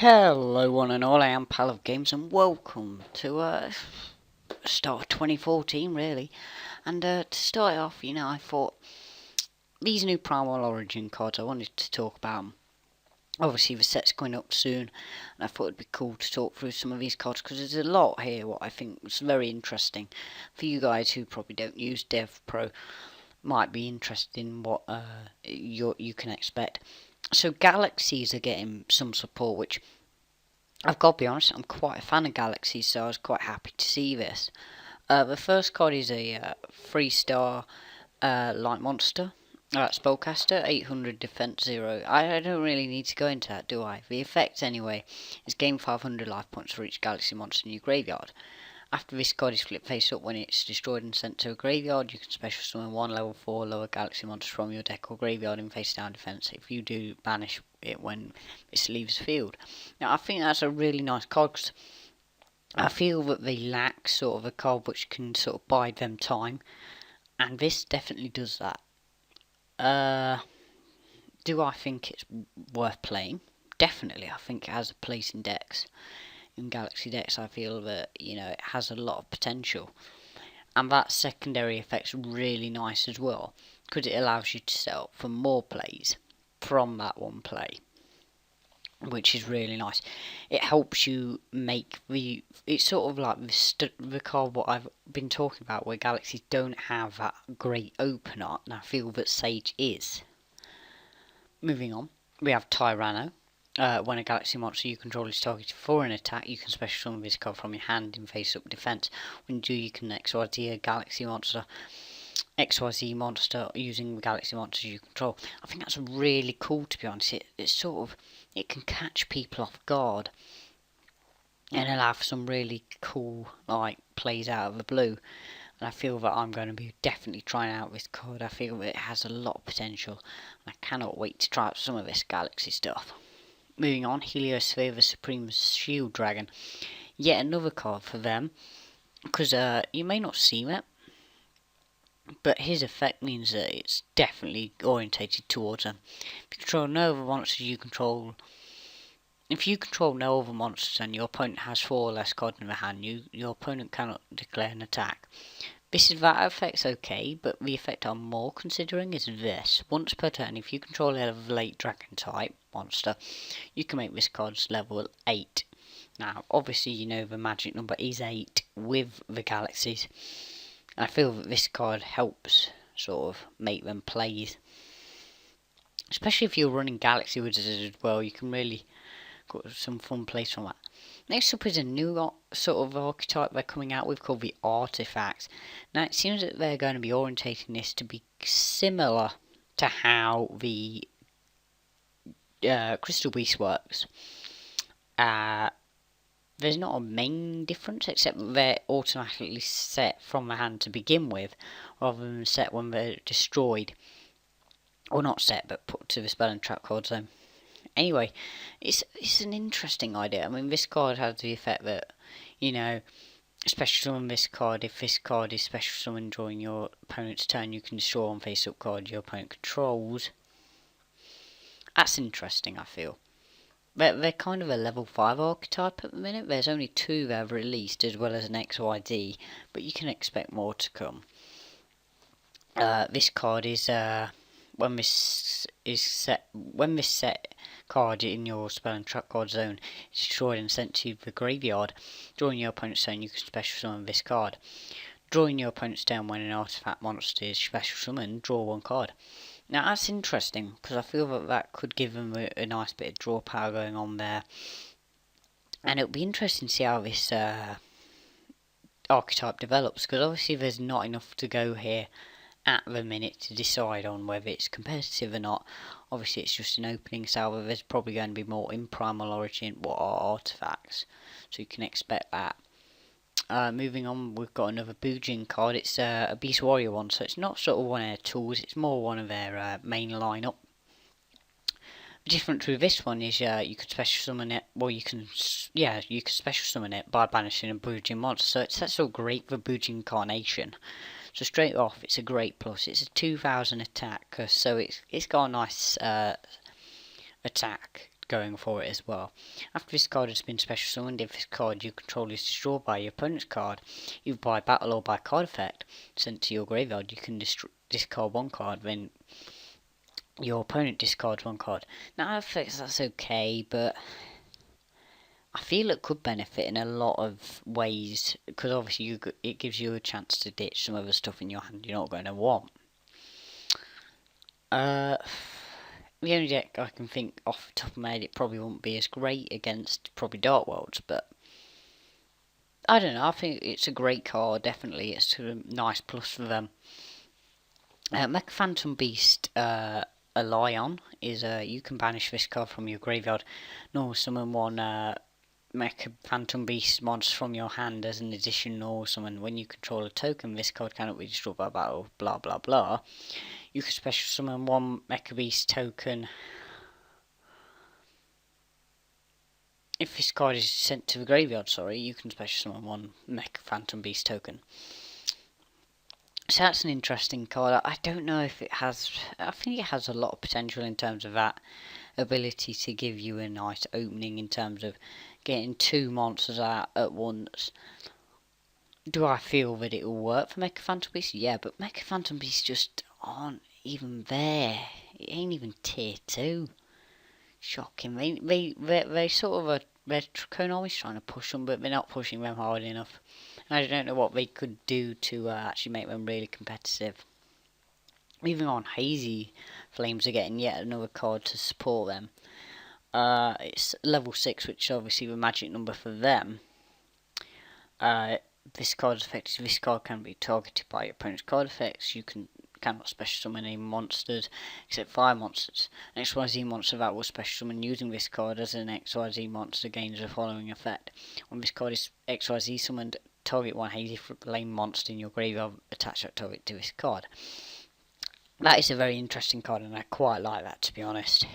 Hello one and all, I am Pal of Games and welcome to start of 2014 really. And to start off, I thought these new Primal Origin cards, I wanted to talk about them. Obviously the set's going up soon and I thought it'd be cool to talk through some of these cards because there's a lot here what I think was very interesting. For you guys who probably don't use Dev Pro, might be interested in what you can expect. So galaxies are getting some support, which I've got to be honest, I'm quite a fan of galaxies, so I was quite happy to see this. The first card is a 3-star light monster, spellcaster, 800 defense 0. I don't really need to go into that, do I? The effect anyway is gain 500 life points for each galaxy monster in your graveyard. After this card is flipped face up, when it's destroyed and sent to a graveyard, you can special summon one level 4 lower galaxy monster from your deck or graveyard in face down defense. If you do, banish it when it leaves the field. Now I think that's a really nice card because I feel that they lack sort of a card which can sort of bide them time, and this definitely does that. Do I think it's worth playing? Definitely, I think it has a place in decks. In Galaxy decks, I feel that it has a lot of potential, and that secondary effect's really nice as well because it allows you to set up for more plays from that one play, which is really nice. It helps you make it's sort of like the card what I've been talking about, where Galaxies don't have that great opener, and I feel that Sage is. Moving on, we have Tyranno. When a galaxy monster you control is targeted for an attack, you can special summon this card from your hand in face-up defense. When you do, you can XYZ a galaxy monster, XYZ monster using the galaxy monsters you control. I think that's really cool, to be honest. It's sort of, it can catch people off guard and allow for some really cool plays out of the blue. And I feel that I'm going to be definitely trying out this card. I feel that it has a lot of potential, and I cannot wait to try out some of this galaxy stuff. Moving on, Heliosphere, the Supreme Shield Dragon. Yet another card for them, because you may not see it, but his effect means that it's definitely orientated towards them. If you control no other monsters you control, if you control no other monsters and your opponent has 4 or less cards in their hand, your opponent cannot declare an attack. That effect's okay, but the effect I'm more considering is this. Once per turn, if you control a late dragon type monster, you can make this card's level 8. Now, obviously, the magic number is 8 with the galaxies. I feel that this card helps sort of make them plays. Especially if you're running Galaxy Wizards as well, you can really got some fun plays from that. Next up is a new sort of archetype they're coming out with called the Artifacts. Now it seems that they're going to be orientating this to be similar to how the Crystal Beast works. There's not a main difference except that they're automatically set from the hand to begin with, rather than set when they're destroyed. Or not set, but put to the spell and trap card zone. Anyway, it's an interesting idea. I mean, this card has the effect that, special summon this card. If this card is special summoned during your opponent's turn, you can destroy on face-up card your opponent controls. That's interesting, I feel. They're kind of a level 5 archetype at the minute. There's only 2 they've released, as well as an XYZ, but you can expect more to come. This card is when this set card in your spell and trap card zone is destroyed and sent to the graveyard. During your opponent's turn, you can special summon this card. During your opponent's turn, when an artifact monster is special summoned, draw 1 card. Now that's interesting because I feel that could give them a nice bit of draw power going on there, and it'll be interesting to see how this archetype develops, because obviously there's not enough to go here at the minute to decide on whether it's competitive or not. Obviously it's just an opening salvo. There's probably going to be more in Primal Origin what are artifacts, so you can expect that. Moving on, we've got another Bujin card. It's a Beast Warrior one, so it's not sort of one of their tools, it's more one of their main lineup. The difference with this one is you can special summon it, you can special summon it by banishing a Bujin monster, so it's that's all great for Bujin Carnation. So straight off, it's a great plus. It's a 2000 attack, so it's got a nice attack going for it as well. After this card has been special summoned, if this card you control is destroyed by your opponent's card, either by battle or by card effect, sent to your graveyard, you can discard one card, then your opponent discards one card. Now, that's okay, but I feel it could benefit in a lot of ways, because obviously it gives you a chance to ditch some other stuff in your hand you're not going to want. The only deck I can think off the top of my head, it probably wouldn't be as great against probably Dark Worlds, but I don't know, I think it's a great card, definitely. It's a nice plus for them. Mecha Phantom Beast, a Lion, is you can banish this card from your graveyard. Normal summon one Mecha Phantom Beast monster from your hand as an additional summon. When you control a token, this card cannot be destroyed by battle, blah blah blah. You can special summon one Mecha Beast token. If this card is sent to the graveyard, you can special summon one Mecha Phantom Beast token. So that's an interesting card. I don't know if it has... I think it has a lot of potential in terms of that ability to give you a nice opening in terms of getting two monsters out at once. Do I feel that it will work for Mecha Phantom Beast? Yeah, but Mecha Phantom Beasts just aren't even there. It ain't even tier 2. Shocking. They sort of they're Konami's trying to push them, but they're not pushing them hard enough. And I don't know what they could do to actually make them really competitive. Moving on, Hazy Flames are getting yet another card to support them. It's level 6, which is obviously the magic number for them. This card's effect is this card can be targeted by your opponent's card effects. You cannot special summon any monsters except 5 monsters. An XYZ monster that will special summon using this card as an XYZ monster gains the following effect. When this card is XYZ summoned, target one Hazy Flame monster in your graveyard, attach that target to this card. That is a very interesting card, and I quite like that, to be honest.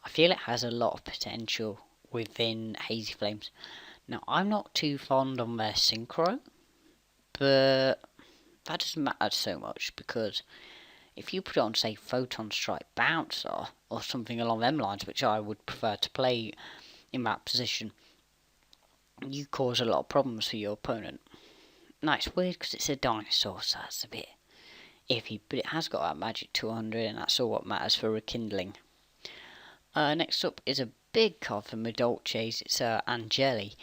I feel it has a lot of potential within Hazy Flames. Now, I'm not too fond on their synchro, but that doesn't matter so much, because if you put it on, say, Photon Strike Bouncer, or something along them lines, which I would prefer to play in that position, you cause a lot of problems for your opponent. Now, it's weird because it's a dinosaur, so that's a bit iffy, but it has got that magic 200, and that's all what matters for rekindling. Next up is a big card for Madolches. It's Angeli,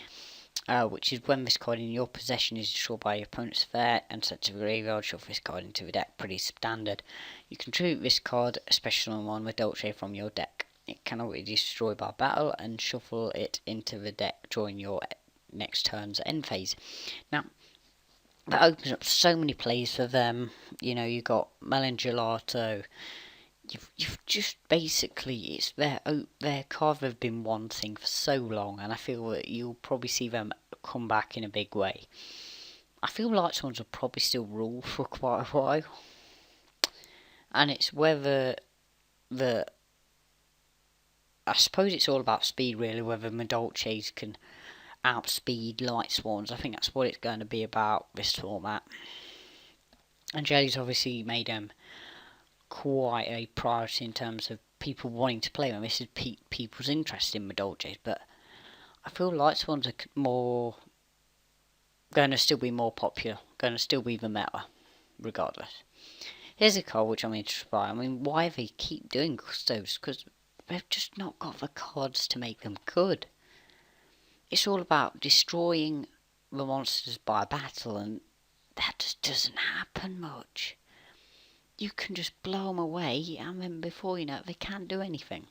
which is when this card in your possession is destroyed by your opponent's effect and sent to the graveyard, shuffle this card into the deck. Pretty standard. You can treat this card, especially on one Madolche, from your deck. It cannot be destroyed by battle, and shuffle it into the deck during your next turn's end phase. Now, that opens up so many plays for them. You know, you got Melon Gelato. You've just basically, it's their card have been one thing for so long, and I feel that you'll probably see them come back in a big way. I feel Light Swans will probably still rule for quite a while, and it's whether I suppose it's all about speed really, whether Madolches can outspeed Light Swans. I think that's what it's going to be about this format. And Jelly's obviously made quite a priority in terms of people wanting to play them. This is people's interest in Madolches, but I feel Light Swans are going to still be more popular, going to still be the meta, regardless. Here's a card which I'm interested by. I mean, why they keep doing Gustos? Because they've just not got the cards to make them good. It's all about destroying the monsters by battle, and that just doesn't happen much. You can just blow them away, and then before you know it, they can't do anything.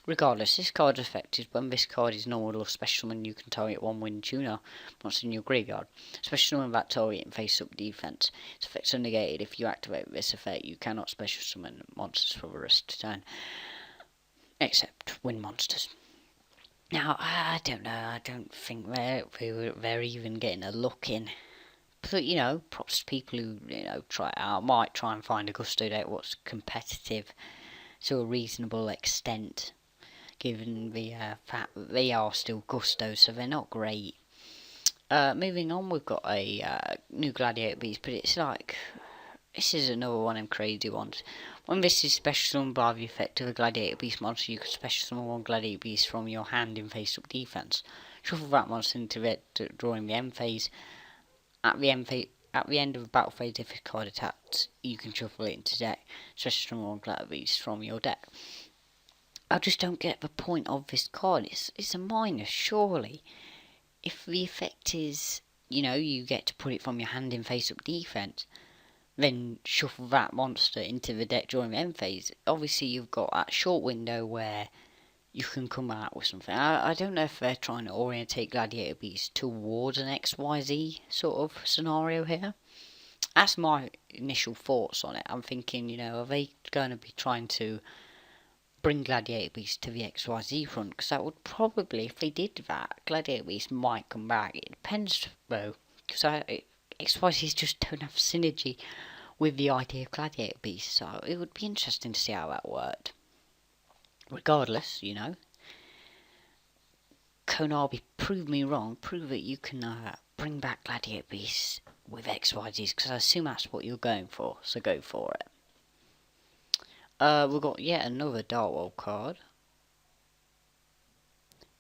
Regardless, this card's effect is when this card is normal or special summon, you can target one Wind Tuner monster in your graveyard. Special summon that target and face up defense. Its effects are negated. If you activate this effect, you cannot special summon monsters for the rest of the turn, except wind monsters. Now, I don't know, I don't think they're even getting a look in. But, you know, props to people who, you know, try it out. Might try and find a Gusto deck what's competitive to a reasonable extent, given the fact that they are still Gustos, so they're not great. Moving on, we've got a new Gladiator Beast, but it's like, this is another one of them crazy ones. When this is special summon by the effect of a Gladiator Beast monster, you can special summon one Gladiator Beast from your hand in face-up defense. Shuffle that monster into red during the end phase. At the end of the battle phase, if a card attacks, you can shuffle it into deck. Special summon one Gladiator Beast from your deck. I just don't get the point of this card. It's a minus, surely. If the effect is, you get to put it from your hand in face-up defense, then shuffle that monster into the deck during the end phase. Obviously, you've got that short window where you can come out with something. I don't know if they're trying to orientate Gladiator Beast towards an XYZ sort of scenario here. That's my initial thoughts on it. I'm thinking, are they going to be trying to bring Gladiator Beast to the XYZ front? Because that would probably, if they did that, Gladiator Beast might come back. It depends, though, because XYZs just don't have synergy with the idea of Gladiator Beast, so it would be interesting to see how that worked. Regardless, Konabi, prove me wrong, prove that you can bring back Gladiator Beasts with XYZs, because I assume that's what you're going for, so go for it. We've got yet another Dark World card.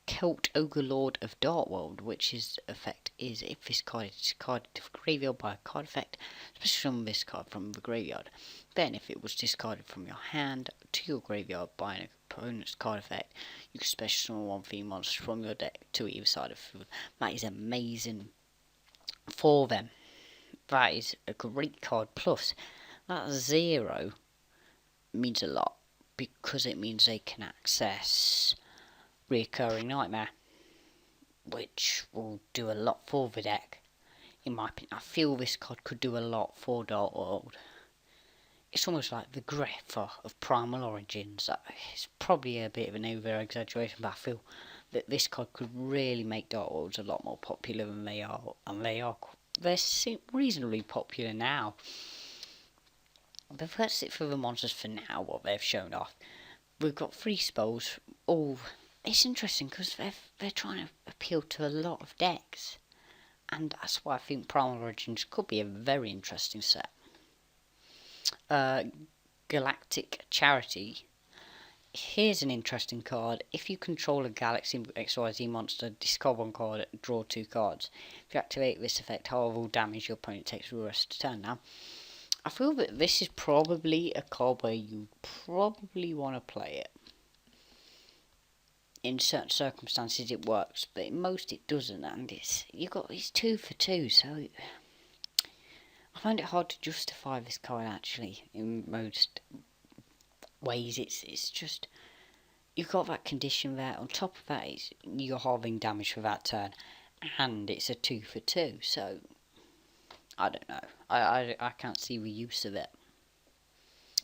Celt Ogre Lord of Darkworld, which is effect is if this card is discarded to the graveyard by a card effect, especially from this card from the graveyard. Then, if it was discarded from your hand to your graveyard by an opponent's card effect, you can special summon one theme monster from your deck to either side of the field. That is amazing for them. That is a great card. Plus, that 0 means a lot because it means they can access Reoccurring Nightmare, which will do a lot for the deck. In my opinion, I feel this card could do a lot for Dark World. It's almost like the Griffer of Primal Origins. It's probably a bit of an over-exaggeration, but I feel that this card could really make Dark Worlds a lot more popular than they are, and they're reasonably popular now. But that's it for the monsters for now, what they've shown off. We've got 3 spells, all. It's interesting because they're trying to appeal to a lot of decks, and that's why I think Primal Origins could be a very interesting set. Galactic Charity. Here's an interesting card. If you control a Galaxy XYZ monster, discard 1 card, draw 2 cards. If you activate this effect, however, all damage your opponent takes for the rest of the turn. Now, I feel that this is probably a card where you probably want to play it. In certain circumstances it works, but in most it doesn't, and it's 2 for 2, so I find it hard to justify this card actually in most ways. It's just, you've got that condition there, on top of that you're halving damage for that turn, and it's a 2 for 2, so I don't know, I can't see the use of it.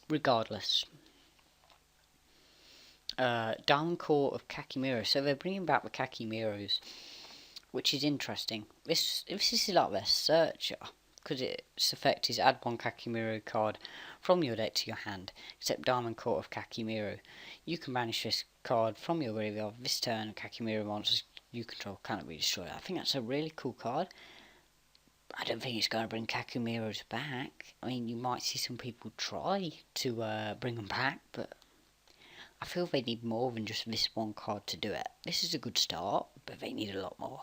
Regardless, Diamond Core of Kakimiro. So they're bringing back the Kakimiros, which is interesting. This is like their searcher, because its effect is add 1 Kakimiro card from your deck to your hand, except Diamond Core of Kakimiro. You can banish this card from your graveyard. This turn, Kakimiro monsters you control cannot be destroyed. I think that's a really cool card. I don't think it's going to bring Kakimiros back. I mean, you might see some people try to bring them back, but I feel they need more than just this 1 card to do it. This is a good start, but they need a lot more.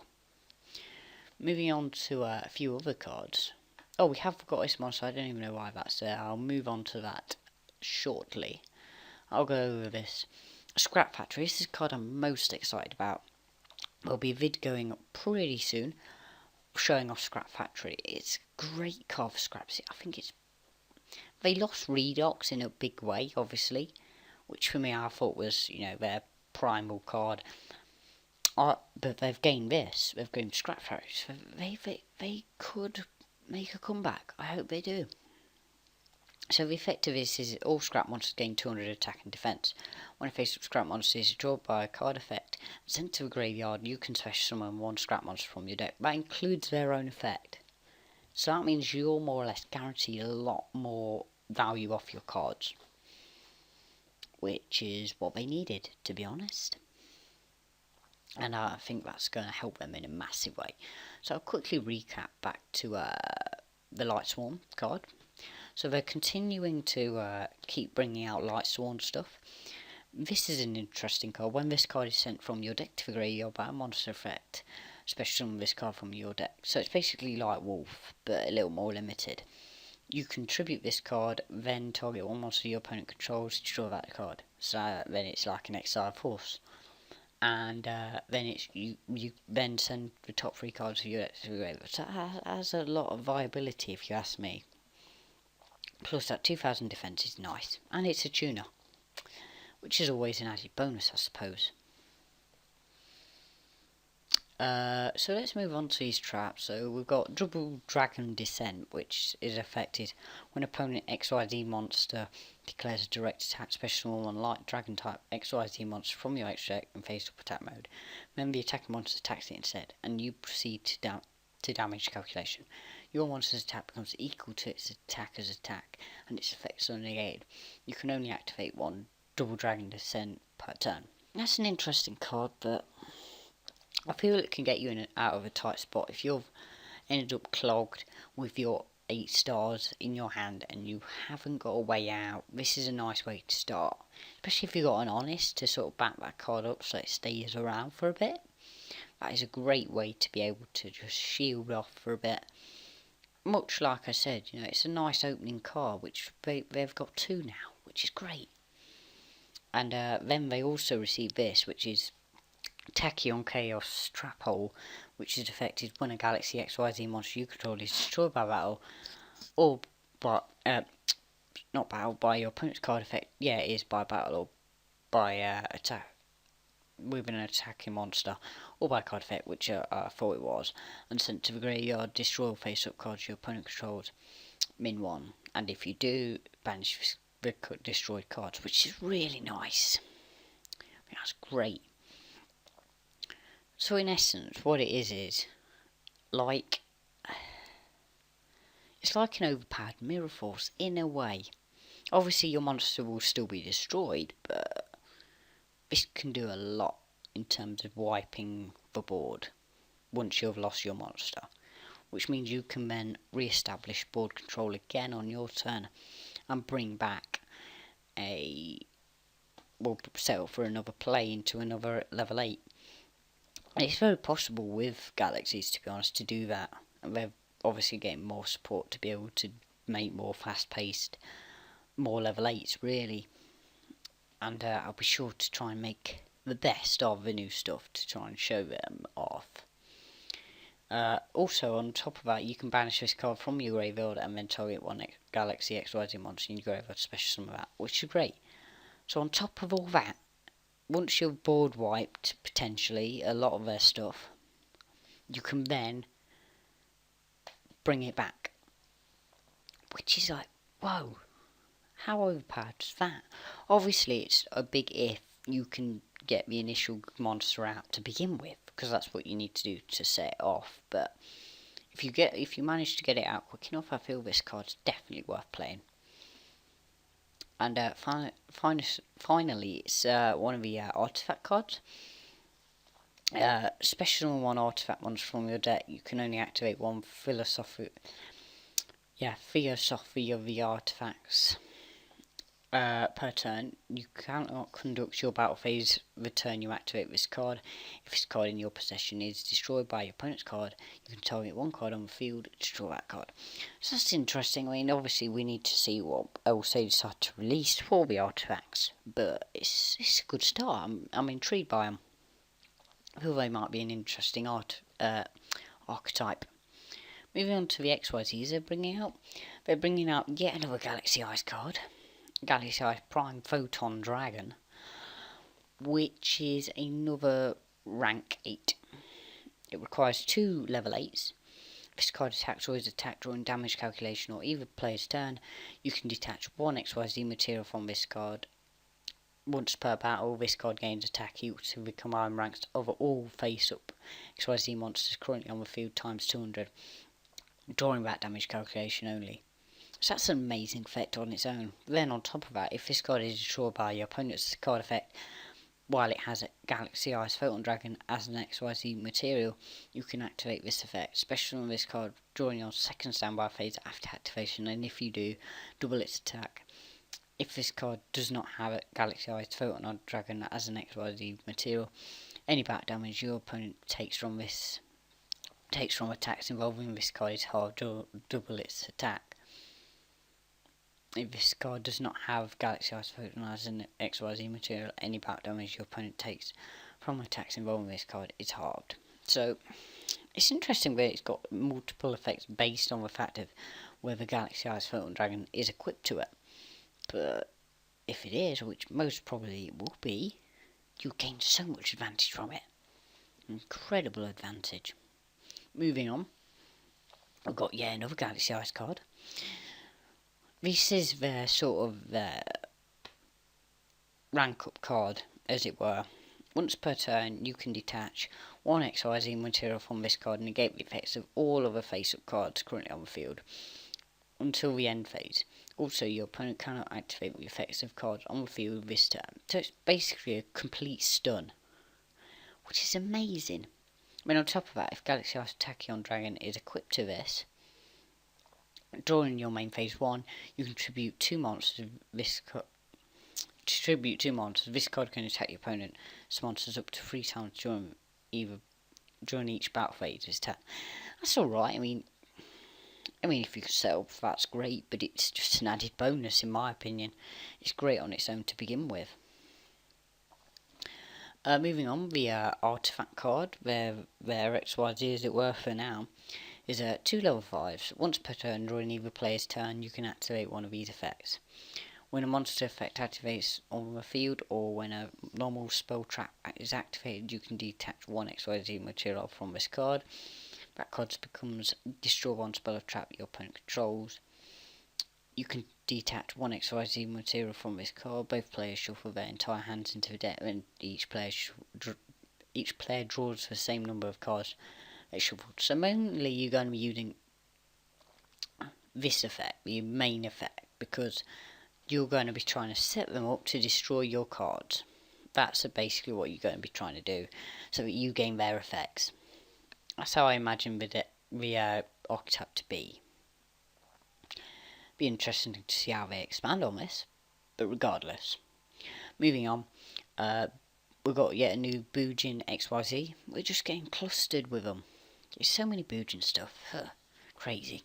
Moving on to a few other cards. Oh, we have got this monster. I don't even know why that's there. I'll move on to that shortly. I'll go over this. Scrap Factory. This is a card I'm most excited about. There'll be a vid going up pretty soon showing off Scrap Factory. It's a great card for Scraps. I think they lost Redox in a big way, obviously, which for me I thought was, their primal card. But they've gained this. They've gained Scrap Factory. So they could make a comeback. I hope they do. So the effect of this is all scrap monsters gain 200 attack and defense. When a face-up scrap monster is drawn by a card effect and sent to a graveyard, you can special summon 1 scrap monster from your deck. That includes their own effect. So that means you're more or less guaranteed a lot more value off your cards, which is what they needed, to be honest. And I think that's going to help them in a massive way. So I'll quickly recap back to the Light Swarm card. So they're continuing to keep bringing out Light Sworn stuff. This is an interesting card. When this card is sent from your deck to the graveyard by a monster effect, special summon this card from your deck. So it's basically like Wolf, but a little more limited. You contribute this card, then target one monster your opponent controls, destroy that card. So then it's like an exile force. And then it's you then send the top 3 cards of your deck to the graveyard. So it has a lot of viability if you ask me. Plus that 2000 defense is nice. And it's a tuner, which is always an added bonus, I suppose. So let's move on to these traps. So we've got Double Dragon Descent, which is affected when opponent XYZ monster declares a direct attack special on light dragon type XYZ monster from your extra deck in face up attack mode. Then the attacking monster attacks it instead, and you proceed to damage calculation. Your monster's attack becomes equal to its attacker's attack, and its effects are negated. You can only activate one Double Dragon Descent per turn. That's an interesting card, but I feel it can get you in and out of a tight spot. If you've ended up clogged with your 8 stars in your hand and you haven't got a way out, this is a nice way to start. Especially if you've got an Honest to sort of back that card up so it stays around for a bit. That is a great way to be able to just shield off for a bit. Much like I said, you know, it's a nice opening card, which they've got 2 now, which is great. And then they also receive this, which is Tachyon Chaos Trap Hole, which is affected when a Galaxy XYZ monster you control is destroyed by battle, or by, not battle, by your opponent's card effect. Yeah, it is by battle or by attack with an attacking monster, or by card effect, which I thought it was, and sent to the graveyard. Destroy all face-up cards your opponent controls, min 1, and if you do, banish the destroyed cards, which is really nice. I think that's great. So in essence, what it is like, it's like an overpowered Mirror Force in a way. Obviously your monster will still be destroyed, but this can do a lot in terms of wiping the board once you've lost your monster. Which means you can then re-establish board control again on your turn and bring back settle for another play into another level 8. And it's very possible with Galaxies, to be honest, to do that. And they're obviously getting more support to be able to make more fast-paced, more level 8s, really. And I'll be sure to try and make the best of the new stuff to try and show them off. Also, on top of that, you can banish this card from your graveyard and then target one Galaxy XYZ monster in your graveyard, special summon that, which is great. So on top of all that, once you've board wiped, potentially, a lot of their stuff, you can then bring it back. Which is like, whoa, how overpowered is that? Obviously, it's a big if you can get the initial monster out to begin with, because that's what you need to do to set it off. But if you manage to get it out quick enough, I feel this card's definitely worth playing. And finally, it's one of the artifact cards. Special one artifact ones from your deck. You can only activate one philosophy of the artifacts per turn. You cannot conduct your battle phase the turn you activate this card. If this card in your possession is destroyed by your opponent's card, you can target one card on the field, destroy that card. So that's interesting. I mean, obviously we need to see what else they decide to release for the artifacts, but it's a good start. I'm intrigued by them. I feel they might be an interesting archetype. Moving on to the XYZs they're bringing out yet another Galaxy Eyes card. Galaxy Eyes Prime Photon Dragon, which is another rank 8. It requires 2 level 8s. If this card attacks or is attacked during damage calculation or either player's turn, you can detach one XYZ material from this card. Once per battle, this card gains attack equal to the combined ranks of all face-up XYZ monsters currently on the field times 200, during that damage calculation only. So that's an amazing effect on its own. Then on top of that, if this card is destroyed by your opponent's card effect, while it has a Galaxy Ice Photon Dragon as an XYZ material, you can activate this effect, especially on this card during your second standby phase after activation, and if you do, double its attack. If this card does not have a Galaxy Ice Photon Dragon as an XYZ material, any back damage your opponent takes from attacks involving this card is halved or double its attack. If this card does not have Galaxy Ice Photon as an XYZ material, any back damage your opponent takes from attacks involving this card is halved. So, it's interesting that it's got multiple effects based on the fact of whether Galaxy Ice Photon Dragon is equipped to it. But if it is, which most probably it will be, you gain so much advantage from it. Incredible advantage. Moving on, I've got another Galaxy Ice card. This is their sort of rank up card, as it were. Once per turn, you can detach one XYZ material from this card and negate the effects of all other face-up cards currently on the field until the end phase. Also, your opponent cannot activate the effects of cards on the field this turn. So it's basically a complete stun, which is amazing. I mean, on top of that, if Galaxy Ice Tachyon Dragon is equipped to this, during your main phase 1, you can tribute 2 monsters. This card can attack your opponent's monsters up to 3 times during each battle phase this turn. That's alright. I mean, if you can set up, that's great, but it's just an added bonus in my opinion. It's great on its own to begin with. Moving on, the artifact card, their XYZ as it were for now, is 2 level 5s. Once per turn during either player's turn, you can activate one of these effects. When a monster effect activates on the field, or when a normal spell trap is activated, you can detach one XYZ material from this card. That card becomes destroy one spell or trap your opponent controls. You can detach one XYZ material from this card. Both players shuffle their entire hands into the deck, and each player draws the same number of cards they shuffled. So mainly you're going to be using this effect, the main effect, because you're going to be trying to set them up to destroy your cards. That's basically what you're going to be trying to do, so that you gain their effects. That's how I imagine the archetype to be. Be interesting to see how they expand on this, but regardless. Moving on, we've got yet a new Bujin XYZ. We're just getting clustered with them. There's so many Bujin stuff, crazy.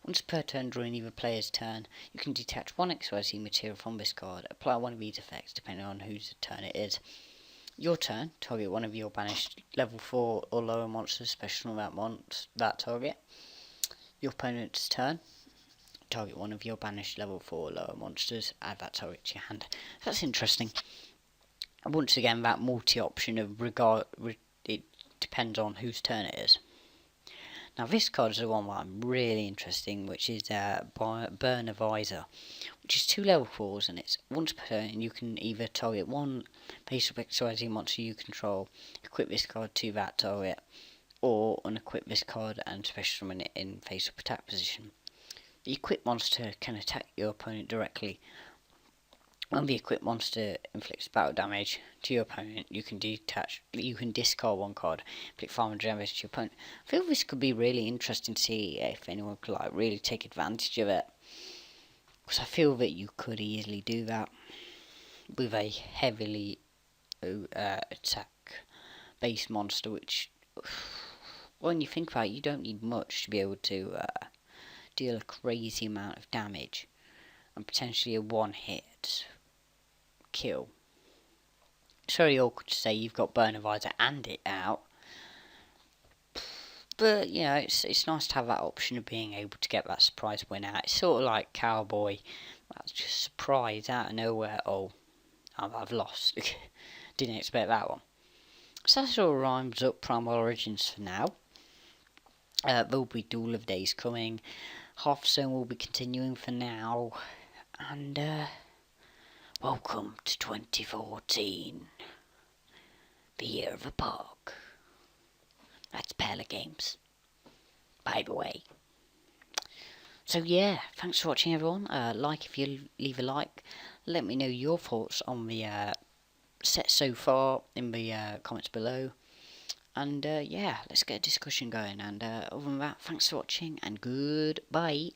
Once per turn during either player's turn, you can detach one XYZ material from this card, apply one of these effects depending on whose turn it is. Your turn, target one of your banished level 4 or lower monsters, special on that target. Your opponent's turn, target one of your banished level 4 or lower monsters, add that target to your hand. That's interesting. Once again, that multi-option of it depends on whose turn it is. Now this card is the one that I'm really interested in, which is Burner Visor, which is 2 level 4s, and it's once per turn you can either target one face-up XYZ monster you control, equip this card to that target, or unequip this card and special summon it in face-up attack position. The equipped monster can attack your opponent directly. When the equipped monster inflicts battle damage to your opponent, you can discard one card, inflict 500 damage to your opponent. I feel this could be really interesting to see if anyone could really take advantage of it, because I feel that you could easily do that with a heavily attack based monster, which, when you think about it, you don't need much to be able to deal a crazy amount of damage and potentially a one hit kill. It's very awkward to say you've got Burner Visor and it out, but you know, it's nice to have that option of being able to get that surprise win out. It's sort of like Cowboy, that's just surprise out of nowhere. Oh, I've lost. Didn't expect that one. So that sort of rhymes up Primal Origins for now. There'll be Duel of Days coming. Hearthstone will be continuing for now, and welcome to 2014, the year of the pug. That's Pella Games, by the way. So yeah, thanks for watching everyone. Like if you leave a like, let me know your thoughts on the set so far in the comments below. And yeah, let's get a discussion going. And other than that, thanks for watching and goodbye.